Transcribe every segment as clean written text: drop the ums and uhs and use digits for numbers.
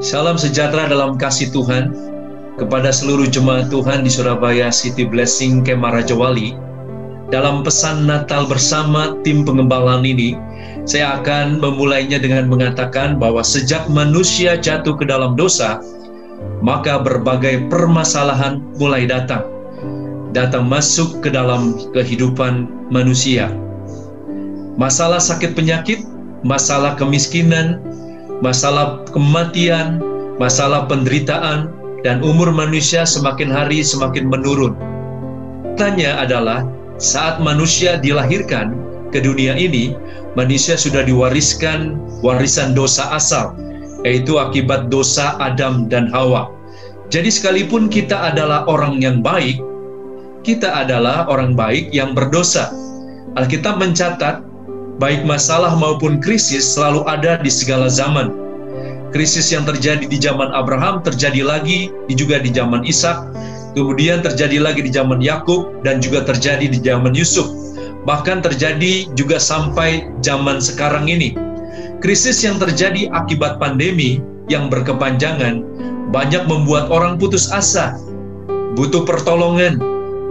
Salam sejahtera dalam kasih Tuhan kepada seluruh jemaat Tuhan di Surabaya City Blessing Kemah Raja Wali. Dalam pesan Natal bersama tim pengembalaan ini, saya akan memulainya dengan mengatakan bahwa sejak manusia jatuh ke dalam dosa, maka berbagai permasalahan mulai datang masuk ke dalam kehidupan manusia. Masalah sakit penyakit, masalah kemiskinan, masalah kematian, masalah penderitaan, dan umur manusia semakin hari semakin menurun. Tanya adalah, saat manusia dilahirkan ke dunia ini, manusia sudah diwariskan warisan dosa asal, yaitu akibat dosa Adam dan Hawa. Jadi sekalipun kita adalah orang yang baik, kita adalah orang baik yang berdosa. Alkitab mencatat, baik masalah maupun krisis selalu ada di segala zaman. Krisis yang terjadi di zaman Abraham terjadi lagi juga di zaman Ishak, kemudian terjadi lagi di zaman Yakub, dan juga terjadi di zaman Yusuf. Bahkan terjadi juga sampai zaman sekarang ini. Krisis yang terjadi akibat pandemi yang berkepanjangan banyak membuat orang putus asa, butuh pertolongan,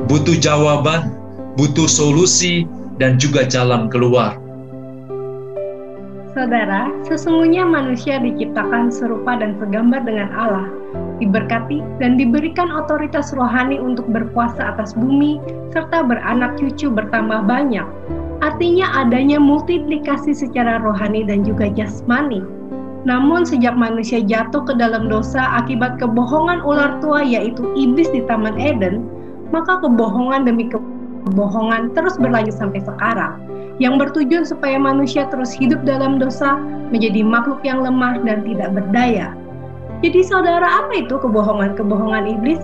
butuh jawaban, butuh solusi, dan juga jalan keluar. Saudara, sesungguhnya manusia diciptakan serupa dan segambar dengan Allah, diberkati dan diberikan otoritas rohani untuk berkuasa atas bumi, serta beranak cucu bertambah banyak. Artinya adanya multiplikasi secara rohani dan juga jasmani. Namun sejak manusia jatuh ke dalam dosa akibat kebohongan ular tua yaitu iblis di Taman Eden, maka kebohongan demi kebohongan terus berlanjut sampai sekarang, yang bertujuan supaya manusia terus hidup dalam dosa, menjadi makhluk yang lemah dan tidak berdaya. Jadi saudara, apa itu kebohongan-kebohongan iblis?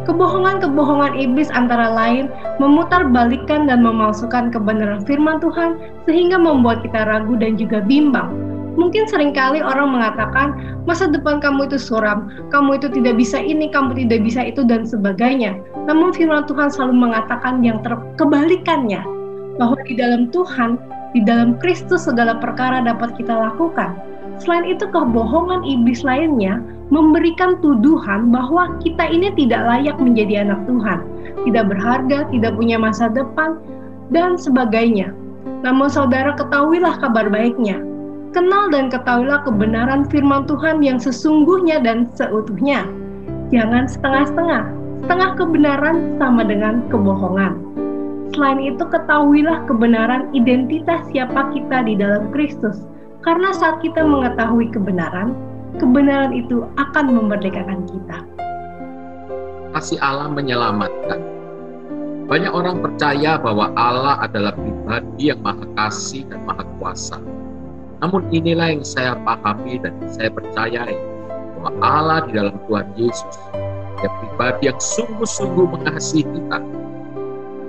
Kebohongan-kebohongan iblis antara lain memutarbalikkan dan memalsukan kebenaran firman Tuhan sehingga membuat kita ragu dan juga bimbang. Mungkin seringkali orang mengatakan, masa depan kamu itu suram, kamu itu tidak bisa ini, kamu tidak bisa itu, dan sebagainya. Namun firman Tuhan selalu mengatakan yang kebalikannya, bahwa di dalam Tuhan, di dalam Kristus segala perkara dapat kita lakukan. Selain itu, kebohongan iblis lainnya memberikan tuduhan bahwa kita ini tidak layak menjadi anak Tuhan, tidak berharga, tidak punya masa depan, dan sebagainya. Namun saudara, ketahuilah kabar baiknya. Kenal dan ketahuilah kebenaran firman Tuhan yang sesungguhnya dan seutuhnya. Jangan setengah-setengah. Setengah kebenaran sama dengan kebohongan. Selain itu, ketahuilah kebenaran identitas siapa kita di dalam Kristus. Karena saat kita mengetahui kebenaran, kebenaran itu akan memerdekakan kita. Kasih Allah menyelamatkan. Banyak orang percaya bahwa Allah adalah pribadi yang maha kasih dan maha kuasa. Namun inilah yang saya pahami dan saya percayai, bahwa Allah di dalam Tuhan Yesus, Dia pribadi yang sungguh-sungguh mengasihi kita.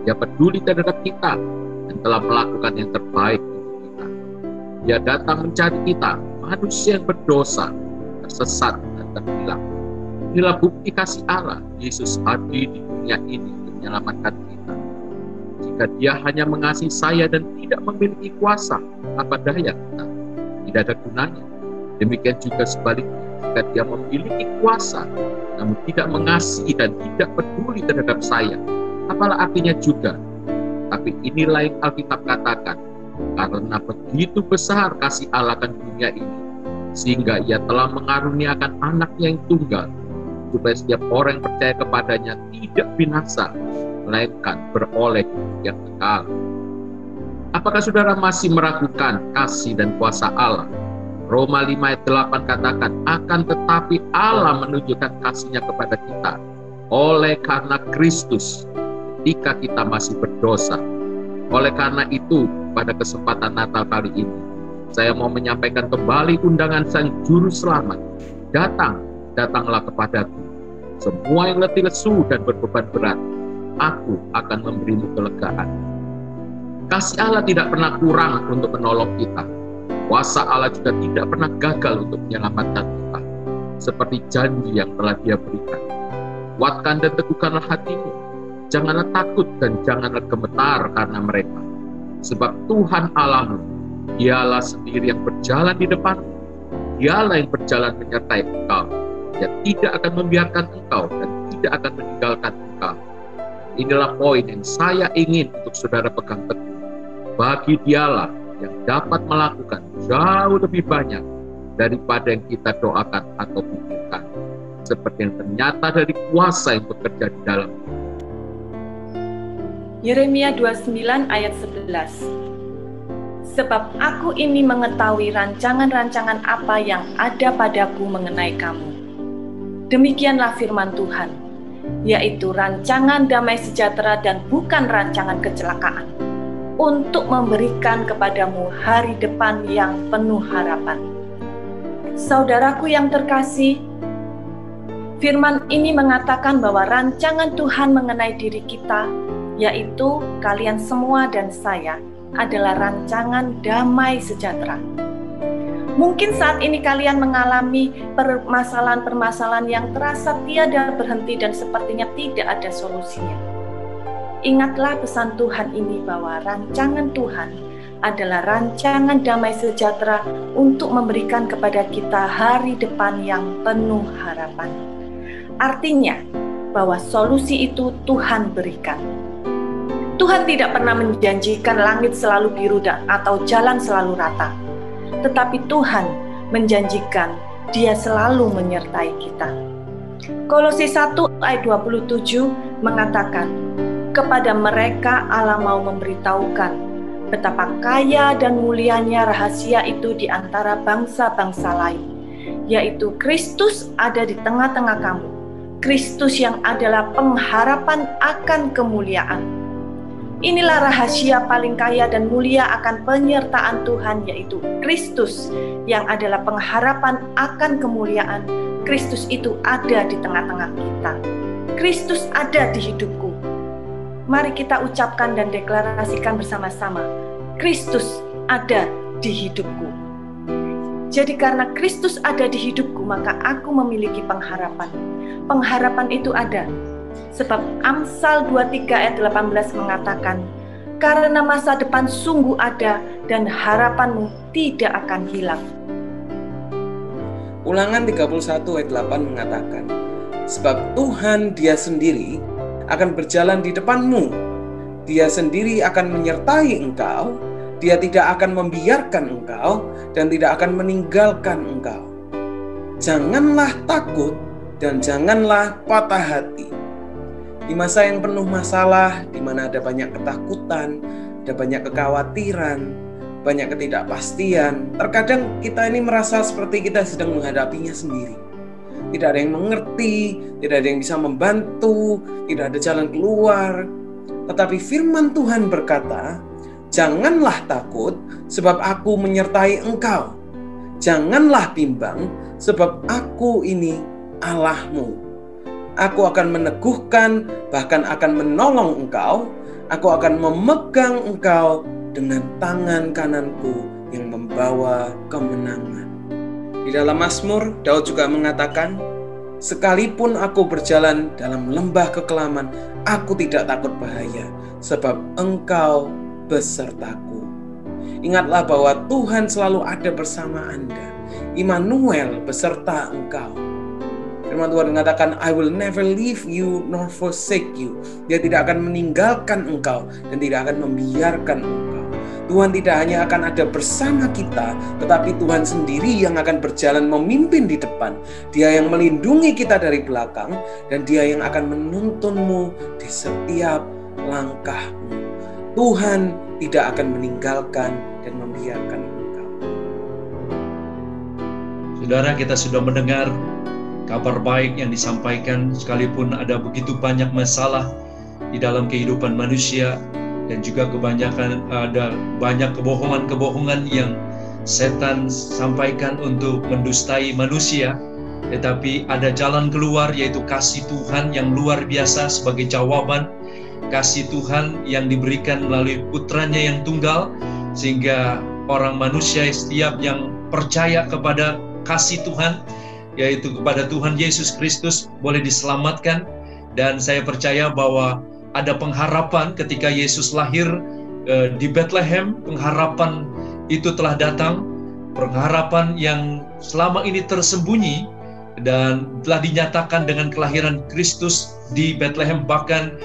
Dia peduli terhadap kita dan telah melakukan yang terbaik untuk kita. Dia datang mencari kita, manusia yang berdosa, tersesat dan terhilang. Inilah bukti kasih Allah. Yesus hadir di dunia ini untuk menyelamatkan kita. Jika Dia hanya mengasihi saya dan tidak memiliki kuasa, apa daya kita? Tidak ada gunanya. Demikian juga sebaliknya, jika Dia memiliki kuasa, namun tidak mengasihi dan tidak peduli terhadap saya, apalah artinya juga. Tapi inilah yang Alkitab katakan, karena begitu besar kasih Allah akan dunia ini, sehingga Ia telah mengaruniakan anaknya yang tunggal, supaya setiap orang yang percaya kepadanya tidak binasa, melainkan beroleh hidup yang kekal. Apakah saudara masih meragukan kasih dan kuasa Allah? Roma 5 ayat 8 katakan, akan tetapi Allah menunjukkan kasih-Nya kepada kita oleh karena Kristus ketika kita masih berdosa. Oleh karena itu, pada kesempatan Natal kali ini, saya mau menyampaikan kembali undangan Sang Juru Selamat. Datanglah kepadaku, semua yang letih lesu dan berbeban berat, aku akan memberimu kelegaan. Kasih Allah tidak pernah kurang untuk menolong kita. Kuasa Allah juga tidak pernah gagal untuk menyelamatkan kita. Seperti janji yang telah Dia berikan. Kuatkan dan teguhkanlah hatimu. Janganlah takut dan janganlah gemetar karena mereka. Sebab Tuhan Allahmu, Dialah sendiri yang berjalan di depanmu. Dialah yang berjalan menyertai engkau. Dia tidak akan membiarkan engkau dan tidak akan meninggalkan engkau. Inilah poin yang saya ingin untuk saudara pegang teguh. Bagi Dialah yang dapat melakukan jauh lebih banyak daripada yang kita doakan atau pikirkan, seperti yang ternyata dari kuasa yang bekerja di dalam. Yeremia 29 ayat 11. Sebab aku ini mengetahui rancangan-rancangan apa yang ada padaku mengenai kamu. Demikianlah firman Tuhan, yaitu rancangan damai sejahtera dan bukan rancangan kecelakaan, untuk memberikan kepadamu hari depan yang penuh harapan. Saudaraku yang terkasih, firman ini mengatakan bahwa rancangan Tuhan mengenai diri kita, yaitu kalian semua dan saya, adalah rancangan damai sejahtera. Mungkin saat ini kalian mengalami permasalahan-permasalahan yang terasa tiada berhenti dan sepertinya tidak ada solusinya. Ingatlah pesan Tuhan ini bahwa rancangan Tuhan adalah rancangan damai sejahtera untuk memberikan kepada kita hari depan yang penuh harapan. Artinya bahwa solusi itu Tuhan berikan. Tuhan tidak pernah menjanjikan langit selalu biru atau jalan selalu rata. Tetapi Tuhan menjanjikan Dia selalu menyertai kita. Kolose 1 ayat 27 mengatakan, kepada mereka Allah mau memberitahukan betapa kaya dan mulianya rahasia itu di antara bangsa-bangsa lain, yaitu Kristus ada di tengah-tengah kamu. Kristus yang adalah pengharapan akan kemuliaan. Inilah rahasia paling kaya dan mulia akan penyertaan Tuhan, yaitu Kristus yang adalah pengharapan akan kemuliaan. Kristus itu ada di tengah-tengah kita. Kristus ada di hidupku. Mari kita ucapkan dan deklarasikan bersama-sama, Kristus ada di hidupku. Jadi karena Kristus ada di hidupku, maka aku memiliki pengharapan. Pengharapan itu ada. Sebab Amsal 23 ayat 18 mengatakan, karena masa depan sungguh ada dan harapanmu tidak akan hilang. Ulangan 31 ayat 8 mengatakan, sebab Tuhan Dia sendiri akan berjalan di depanmu. Dia sendiri akan menyertai engkau. Dia tidak akan membiarkan engkau dan tidak akan meninggalkan engkau. Janganlah takut dan janganlah patah hati. Di masa yang penuh masalah, di mana ada banyak ketakutan, ada banyak kekhawatiran, banyak ketidakpastian, terkadang kita ini merasa seperti kita sedang menghadapinya sendiri. Tidak ada yang mengerti, tidak ada yang bisa membantu, tidak ada jalan keluar. Tetapi firman Tuhan berkata, janganlah takut sebab aku menyertai engkau. Janganlah bimbang sebab aku ini Allahmu. Aku akan meneguhkan, bahkan akan menolong engkau. Aku akan memegang engkau dengan tangan kananku yang membawa kemenangan. Di dalam Mazmur, Daud juga mengatakan, sekalipun aku berjalan dalam lembah kekelaman, aku tidak takut bahaya, sebab engkau besertaku. Ingatlah bahwa Tuhan selalu ada bersama Anda. Immanuel beserta engkau. Firman Tuhan mengatakan, I will never leave you nor forsake you. Dia tidak akan meninggalkan engkau dan tidak akan membiarkan engkau. Tuhan tidak hanya akan ada bersama kita, tetapi Tuhan sendiri yang akan berjalan memimpin di depan. Dia yang melindungi kita dari belakang, dan Dia yang akan menuntunmu di setiap langkahmu. Tuhan tidak akan meninggalkan dan membiarkan engkau. Saudara, kita sudah mendengar kabar baik yang disampaikan, sekalipun ada begitu banyak masalah di dalam kehidupan manusia, dan juga ada banyak kebohongan-kebohongan yang setan sampaikan untuk mendustai manusia. Tetapi ada jalan keluar, yaitu kasih Tuhan yang luar biasa sebagai jawaban. Kasih Tuhan yang diberikan melalui putranya yang tunggal, sehingga orang manusia setiap yang percaya kepada kasih Tuhan, yaitu kepada Tuhan Yesus Kristus, boleh diselamatkan. Dan saya percaya bahwa ada pengharapan ketika Yesus lahir di Bethlehem. Pengharapan itu telah datang, pengharapan yang selama ini tersembunyi dan telah dinyatakan dengan kelahiran Kristus di Bethlehem. Bahkan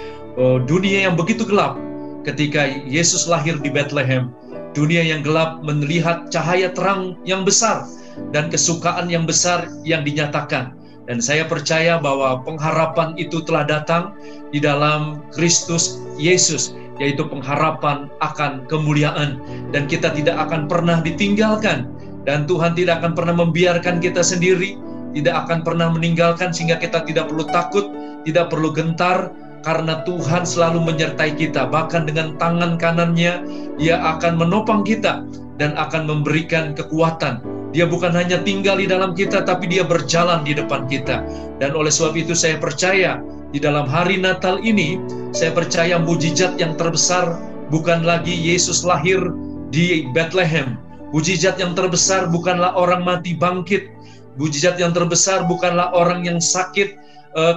dunia yang begitu gelap ketika Yesus lahir di Bethlehem, dunia yang gelap melihat cahaya terang yang besar dan kesukaan yang besar yang dinyatakan. Dan saya percaya bahwa pengharapan itu telah datang di dalam Kristus Yesus, yaitu pengharapan akan kemuliaan, dan kita tidak akan pernah ditinggalkan, dan Tuhan tidak akan pernah membiarkan kita sendiri, tidak akan pernah meninggalkan, sehingga kita tidak perlu takut, tidak perlu gentar, karena Tuhan selalu menyertai kita. Bahkan dengan tangan kanannya Dia akan menopang kita dan akan memberikan kekuatan. Dia bukan hanya tinggal di dalam kita, tapi Dia berjalan di depan kita. Dan oleh sebab itu saya percaya di dalam hari Natal ini, saya percaya mujizat yang terbesar bukan lagi Yesus lahir di Bethlehem. Mujizat yang terbesar bukanlah orang mati bangkit. Mujizat yang terbesar bukanlah orang yang sakit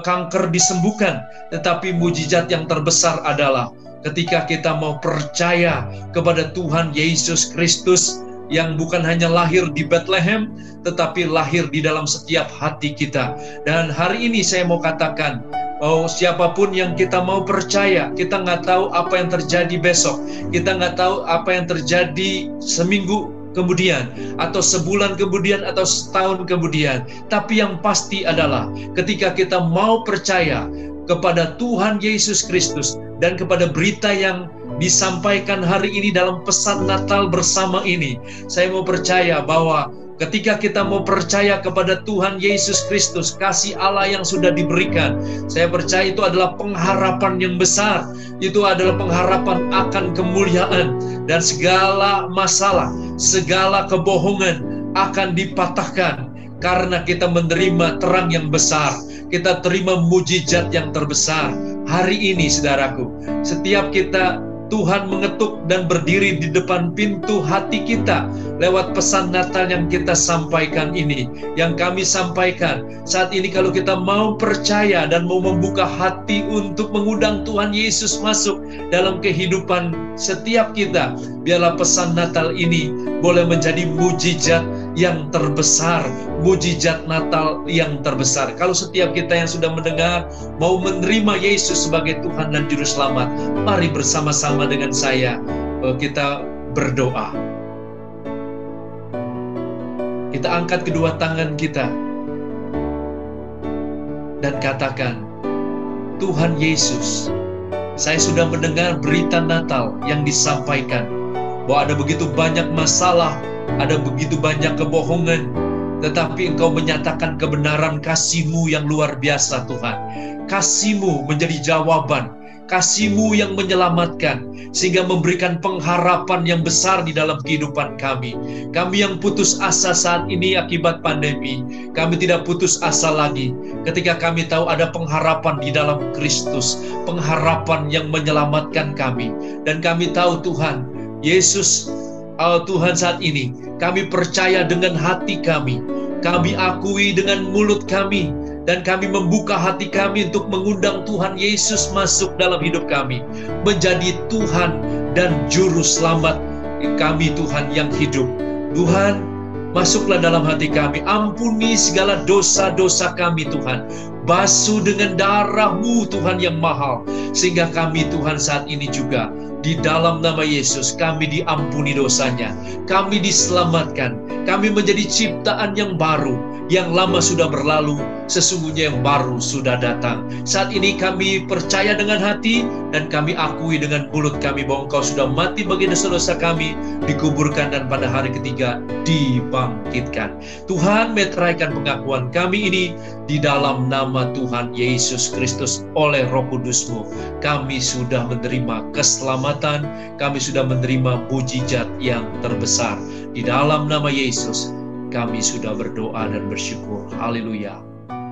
kanker disembuhkan, tetapi mujizat yang terbesar adalah ketika kita mau percaya kepada Tuhan Yesus Kristus yang bukan hanya lahir di Bethlehem, tetapi lahir di dalam setiap hati kita. Dan hari ini saya mau katakan, siapapun yang kita mau percaya, kita nggak tahu apa yang terjadi besok, kita nggak tahu apa yang terjadi seminggu kemudian, atau sebulan kemudian, atau setahun kemudian. Tapi yang pasti adalah ketika kita mau percaya kepada Tuhan Yesus Kristus dan kepada berita yang disampaikan hari ini dalam pesan Natal bersama ini, saya mau percaya bahwa ketika kita mau percaya kepada Tuhan Yesus Kristus, kasih Allah yang sudah diberikan, saya percaya itu adalah pengharapan yang besar. Itu adalah pengharapan akan kemuliaan, dan segala masalah, segala kebohongan akan dipatahkan karena kita menerima terang yang besar. Kita terima mujizat yang terbesar. Hari ini saudaraku, setiap kita Tuhan mengetuk dan berdiri di depan pintu hati kita lewat pesan Natal yang kita sampaikan ini, yang kami sampaikan saat ini. Kalau kita mau percaya dan mau membuka hati untuk mengundang Tuhan Yesus masuk dalam kehidupan setiap kita, biarlah pesan Natal ini boleh menjadi mujizat yang terbesar, mujizat Natal yang terbesar. Kalau setiap kita yang sudah mendengar mau menerima Yesus sebagai Tuhan dan Juru Selamat, mari bersama-sama dengan saya kita berdoa. Kita angkat kedua tangan kita dan katakan, Tuhan Yesus, saya sudah mendengar berita Natal yang disampaikan bahwa ada begitu banyak masalah, ada begitu banyak kebohongan, tetapi Engkau menyatakan kebenaran kasih-Mu yang luar biasa Tuhan. Kasih-Mu menjadi jawaban, kasih-Mu yang menyelamatkan, sehingga memberikan pengharapan yang besar di dalam kehidupan kami. Kami yang putus asa saat ini akibat pandemi, kami tidak putus asa lagi ketika kami tahu ada pengharapan di dalam Kristus, pengharapan yang menyelamatkan kami. Dan kami tahu Tuhan Yesus, Tuhan, saat ini kami percaya dengan hati kami akui dengan mulut kami, dan kami membuka hati kami untuk mengundang Tuhan Yesus masuk dalam hidup kami, menjadi Tuhan dan Juru Selamat kami, Tuhan yang hidup. Tuhan, masuklah dalam hati kami, ampuni segala dosa-dosa kami Tuhan, basuh dengan darah-Mu Tuhan yang mahal, sehingga kami Tuhan saat ini juga di dalam nama Yesus kami diampuni dosanya, kami diselamatkan, kami menjadi ciptaan yang baru. Yang lama sudah berlalu, sesungguhnya yang baru sudah datang. Saat ini kami percaya dengan hati dan kami akui dengan mulut kami bahwa Engkau sudah mati bagi dosa-dosa kami, dikuburkan, dan pada hari ketiga dibangkitkan. Tuhan, meteraikan pengakuan kami ini di dalam nama Tuhan Yesus Kristus. Oleh Roh Kudus-Mu kami sudah menerima keselamatan, kami sudah menerima mujizat yang terbesar. Di dalam nama Yesus kami sudah berdoa dan bersyukur. Haleluya.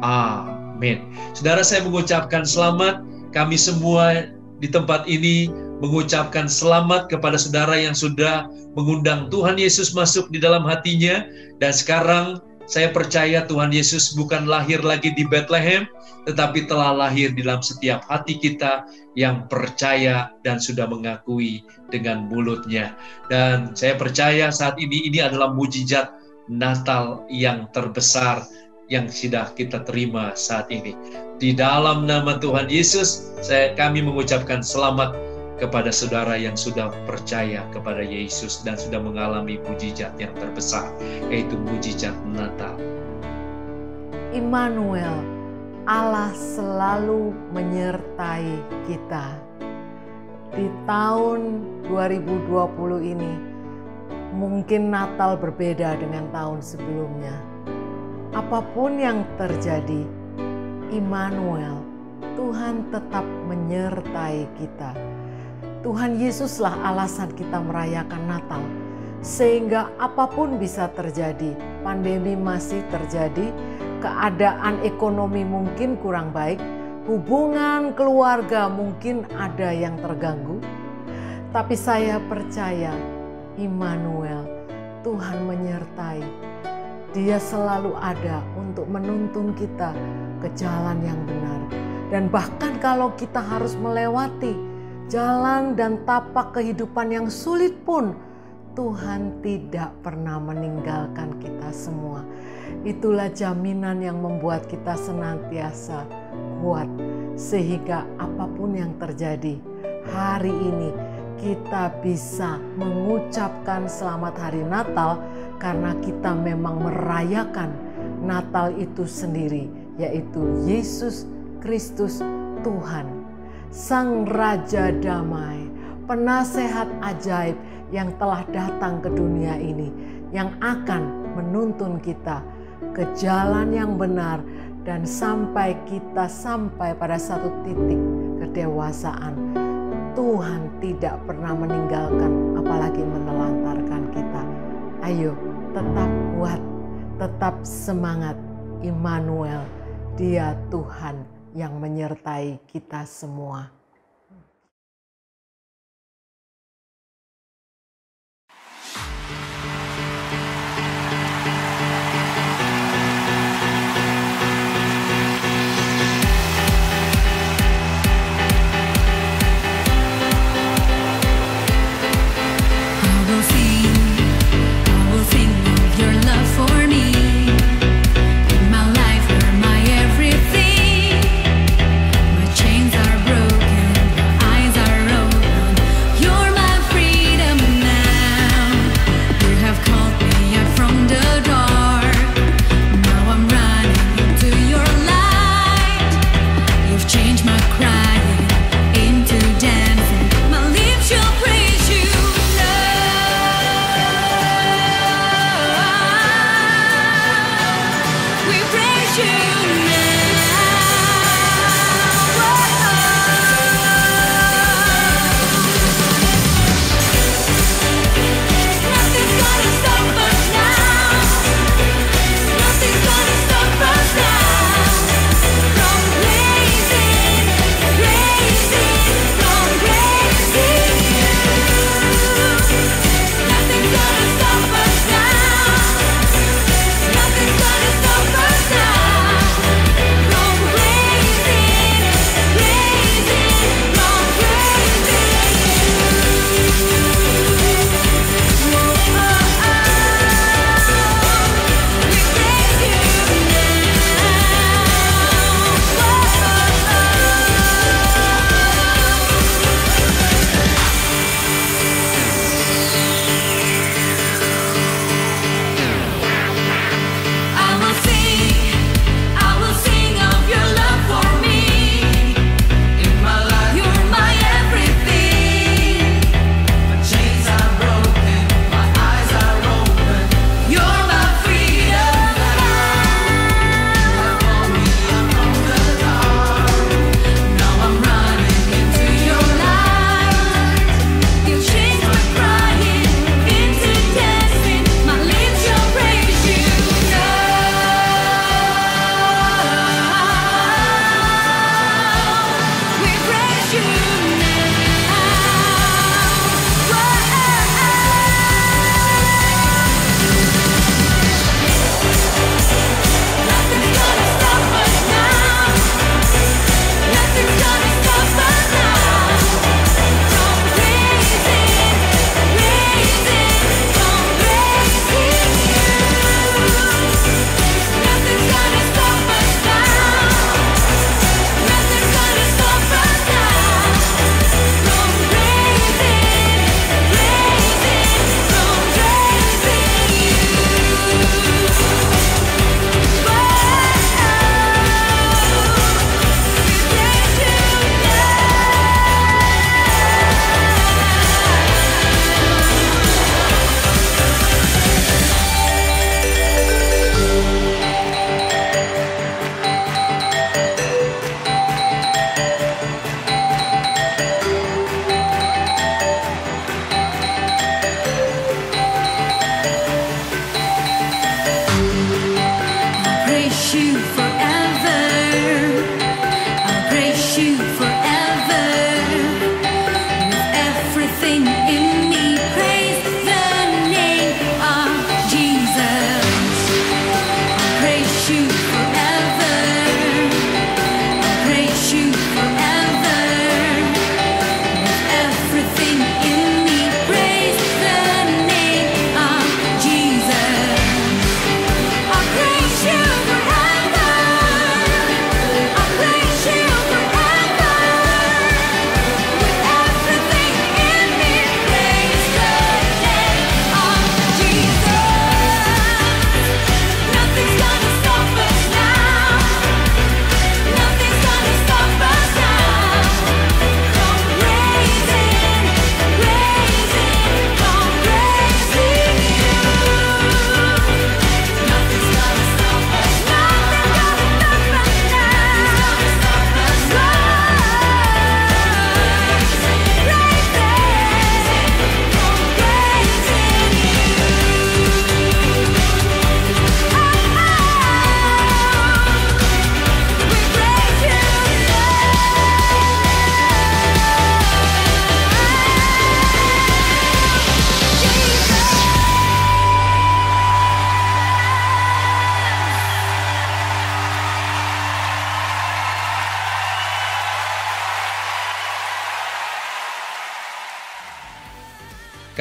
Amin. Saudara, saya mengucapkan selamat. Kami semua di tempat ini mengucapkan selamat kepada saudara yang sudah mengundang Tuhan Yesus masuk di dalam hatinya. Dan sekarang Saya percaya Tuhan Yesus bukan lahir lagi di Bethlehem, tetapi telah lahir di dalam setiap hati kita yang percaya dan sudah mengakui dengan mulutnya. Dan saya percaya saat ini adalah mujizat Natal yang terbesar yang sudah kita terima saat ini. Di dalam nama Tuhan Yesus, kami mengucapkan selamat kepada saudara yang sudah percaya kepada Yesus dan sudah mengalami mujizat yang terbesar, yaitu mujizat Natal. Immanuel, Allah selalu menyertai kita. Di tahun 2020 ini, mungkin Natal berbeda dengan tahun sebelumnya. Apapun yang terjadi, Immanuel, Tuhan tetap menyertai kita. Tuhan Yesuslah alasan kita merayakan Natal. Sehingga apapun bisa terjadi, pandemi masih terjadi, keadaan ekonomi mungkin kurang baik, hubungan keluarga mungkin ada yang terganggu. Tapi saya percaya Immanuel, Tuhan menyertai. Dia selalu ada untuk menuntun kita ke jalan yang benar. Dan bahkan kalau kita harus melewati jalan dan tapak kehidupan yang sulit pun, Tuhan tidak pernah meninggalkan kita semua. Itulah jaminan yang membuat kita senantiasa kuat. Sehingga apapun yang terjadi, hari ini kita bisa mengucapkan selamat hari Natal karena kita memang merayakan Natal itu sendiri, yaitu Yesus Kristus Tuhan. Sang Raja Damai, penasehat ajaib yang telah datang ke dunia ini, yang akan menuntun kita ke jalan yang benar dan sampai kita sampai pada satu titik kedewasaan. Tuhan tidak pernah meninggalkan, apalagi menelantarkan kita. Ayo, tetap kuat, tetap semangat. Immanuel, Dia Tuhan yang menyertai kita semua. Chains are broken.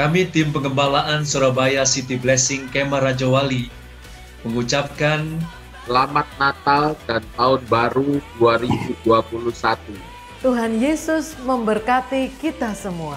Kami tim pengembalaan Surabaya City Blessing Kemah Raja Wali mengucapkan Selamat Natal dan Tahun Baru 2021. Tuhan Yesus memberkati kita semua.